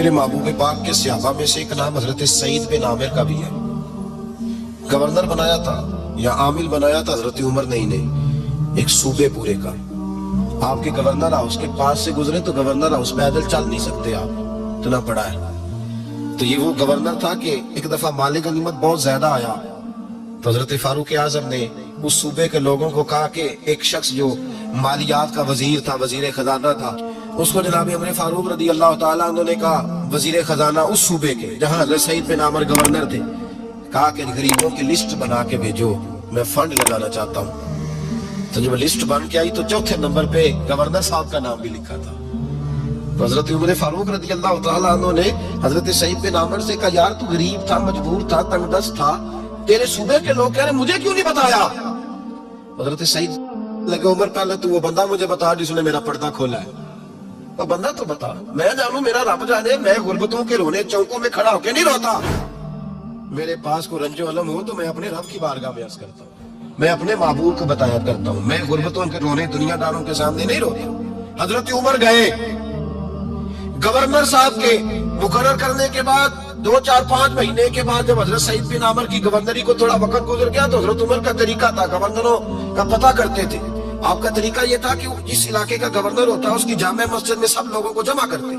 میرے محبوب پاک کے صحابہ میں سے ایک نام حضرت سعید بن عامر کا بھی ہے. گورنر بنایا تھا یا عامل بنایا تھا حضرت عمر نے انہیں ایک صوبے پورے کا. آپ کے گورنر ہاؤس کے پاس سے گزرے تو گورنر ہاؤس پیدل چل نہیں سکتے آپ، اتنا بڑا ہے. تو یہ وہ گورنر تھا کہ ایک دفعہ مال غنیمت بہت زیادہ آیا تو حضرت فاروق اعظم نے اس صوبے کے لوگوں کو کہا کہ ایک شخص جو مالیات کا وزیر تھا، وزیر خزانہ تھا، اس کو جناب عمر فاروق رضی اللہ تعالیٰ عنہ نے کہا وزیر خزانہ اس صوبے کے جہاں حضرت سعید بن عامر گورنر تھے، کہا کہ غریبوں کی لسٹ بنا کے بھیجو، میں فنڈ لگانا چاہتا ہوں. تو جب لسٹ بن کے آئی تو چوتھے نمبر پہ گورنر صاحب کا نام بھی لکھا تھا. تو حضرت عمر فاروق رضی اللہ تعالیٰ عنہ نے حضرت سعید بن عامر سے کہا یار تو غریب تھا، مجبور تھا، تنگ دست تھا، تیرے صوبے کے لوگ کہہ رہے مجھے کیوں نہیں بتایا؟ حضرت سعید لگے عمر پہلے تو وہ بندہ مجھے بتا جس نے میرا پردہ کھولا ہے. وہ بندہ تو بتا، میں جانوں میرا رب جانے، میں غربتوں کے رونے چوکوں میں کھڑا ہو کے نہیں روتا. میرے پاس کوئی رنج و علم ہو تو میں اپنے رب کی بارگاہ میں عرض کرتا ہوں، میں اپنے معبود کو بتایا کرتا ہوں، میں غربتوں کے رونے دنیا داروں کے سامنے نہیں روتا. حضرت عمر گئے گورنر صاحب کے مقرر کرنے کے بعد 2-4-5 مہینے کے بعد جب حضرت سعید بن عامر کی گورنری کو تھوڑا وقت گزر گیا تو حضرت عمر کا طریقہ تھا، گورنروں کا پتہ کرتے تھے. آپ کا طریقہ یہ تھا کہ جس علاقے کا گورنر ہوتا ہے اس کی جامع مسجد میں سب لوگوں کو جمع کرتے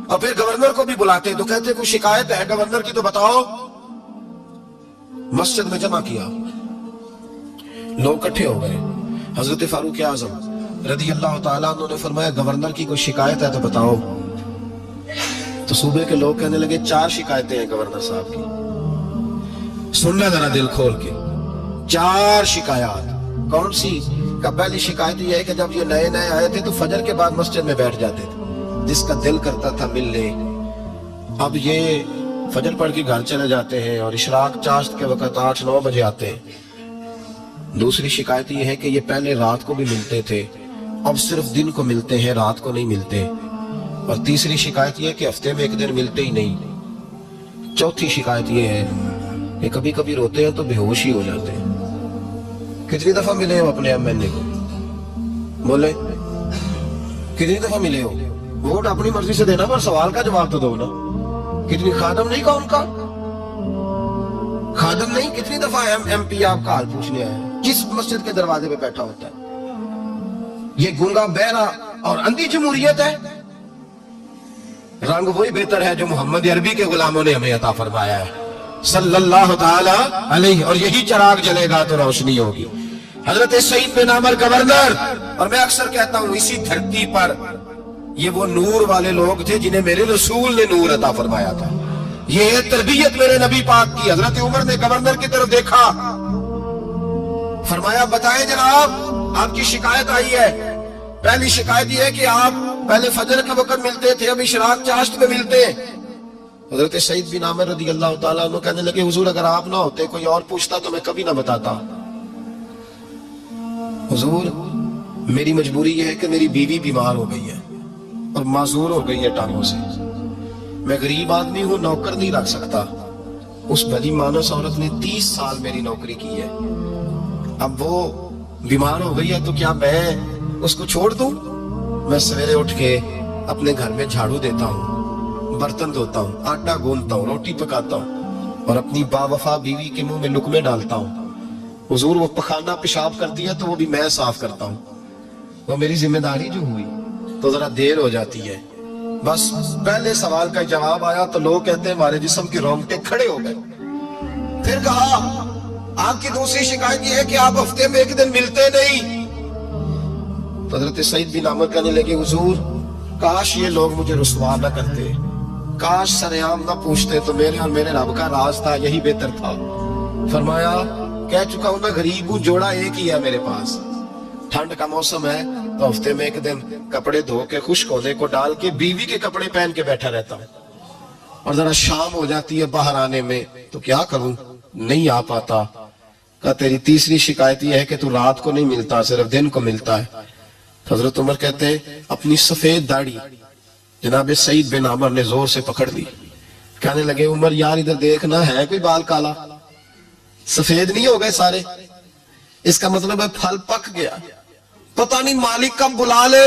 اور پھر گورنر کو بھی بلاتے تو کہتے کوئی شکایت ہے گورنر کی تو بتاؤ. مسجد میں جمع کیا، لوگ اکٹھے ہو گئے. حضرت فاروق اعظم رضی اللہ تعالیٰ عنہ نے فرمایا گورنر کی کوئی شکایت ہے تو بتاؤ. تو صوبے کے لوگ کہنے لگے 4 شکایتیں ہیں گورنر صاحب کی. سننا ذرا دل کھول کے، 4 شکایات. کون سی؟ کہ پہلی شکایت یہ ہے کہ جب یہ نئے نئے آئے تھے تو فجر کے بعد مسجد میں بیٹھ جاتے تھے، جس کا دل کرتا تھا مل لے. اب یہ فجر پڑھ کے گھر چلے جاتے ہیں اور اشراق چاشت کے وقت 8-9 بجے آتے ہیں. دوسری شکایت یہ ہے کہ یہ پہلے رات کو بھی ملتے تھے، اب صرف دن کو ملتے ہیں، رات کو نہیں ملتے. اور تیسری شکایت یہ ہے کہ ہفتے میں ایک دن ملتے ہی نہیں. چوتھی شکایت یہ ہے کہ کبھی کبھی روتے ہیں تو بے ہوش ہی ہو جاتے ہیں. کتنی دفعہ ملے ہو اپنے ایم این اے کو؟ بولے کتنی دفعہ ملے ہو؟ ووٹ اپنی مرضی سے دینا پر سوال کا جواب تو دو نا. کتنی خادم نہیں کون کا خادم نہیں، کتنی دفعہ ایم پی آپ کا حال پوچھنے آیا ہے جس مسجد کے دروازے پہ بیٹھا ہوتا ہے؟ یہ گنگا بہرا اور اندھی جمہوریت ہے. رنگ وہی بہتر ہے جو محمد عربی کے غلاموں نے ہمیں عطا فرمایا ہے صلی اللہ تعالی علیہ، اور یہی چراغ جلے گا تو روشنی ہوگی. حضرت سعید بن عامر گورنر، اور میں اکثر کہتا ہوں اسی دھرتی پر یہ وہ نور والے لوگ تھے جنہیں میرے رسول نے نور عطا فرمایا تھا. یہ تربیت میرے نبی پاک کی. حضرت عمر نے گورنر کی طرف دیکھا، فرمایا بتائیں جناب آپ کی شکایت آئی ہے. پہلی شکایت یہ ہے کہ آپ پہلے فجر کے وقت ملتے تھے، اب اشراق چاشت میں ملتے. حضرت سعید بن عامر رضی اللہ تعالیٰ عنہ کہنے لگے حضور اگر آپ نہ ہوتے کوئی اور پوچھتا تو میں کبھی نہ بتاتا. حضور میری مجبوری یہ ہے کہ میری بیوی بیمار ہو گئی ہے اور معذور ہو گئی ہے ٹانگوں سے. میں غریب آدمی ہوں، نوکر نہیں رکھ سکتا. اس بھلی مانس عورت نے 30 سال میری نوکری کی ہے، اب وہ بیمار ہو گئی ہے تو کیا میں اس کو چھوڑ دوں؟ میں سویرے اٹھ کے اپنے گھر میں جھاڑو دیتا ہوں، برتن دھوتا ہوں، آٹا گوندتا ہوں، روٹی پکاتا ہوں اور اپنی باوفا بیوی کے منہ میں لقمے ڈالتا ہوں. حضور وہ پخانہ پیشاب کرتی ہے تو وہ بھی میں صاف کرتا ہوں. وہ میری ذمہ داری جو ہوئی تو ذرا دیر ہو جاتی ہے. بس پہلے سوال کا جواب آیا تو لوگ کہتے ہیں ہمارے جسم کے رونگٹے کھڑے ہو گئے. پھر کہا آپ کی دوسری شکایت یہ ہے کہ آپ ہفتے میں ایک دن ملتے نہیں. تو حضرت سعید بن عامر کہنے لگے حضور کاش یہ لوگ مجھے رسوا نہ کرتے، کاش سرعام نہ پوچھتے تو میرے اور میرے رب کا راز تھا، یہی بہتر تھا. فرمایا کہہ چکا ہوں میں غریب ہوں، جوڑا ایک ہی ہے میرے پاس. ٹھنڈ کا موسم ہے تو ہفتے میں ایک دن کپڑے دھو کے خشک ہونے کو ڈال کے بیوی کے کپڑے پہن کے بیٹھا رہتا ہوں. اور ذرا شام ہو جاتی ہے باہر آنے میں تو کیا کروں، نہیں آ پاتا. کہا تیری تیسری شکایت یہ ہے کہ تو رات کو نہیں ملتا، صرف دن کو ملتا ہے. حضرت عمر کہتے ہیں اپنی سفید داڑھی جناب سعید بن عامر نے زور سے پکڑ لی. کہنے لگے عمر یار ادھر دیکھنا ہے کوئی بال کالا، سفید نہیں ہو گئے سارے؟ اس کا مطلب ہے پھل پک گیا، پتہ نہیں مالک کب بلا لے.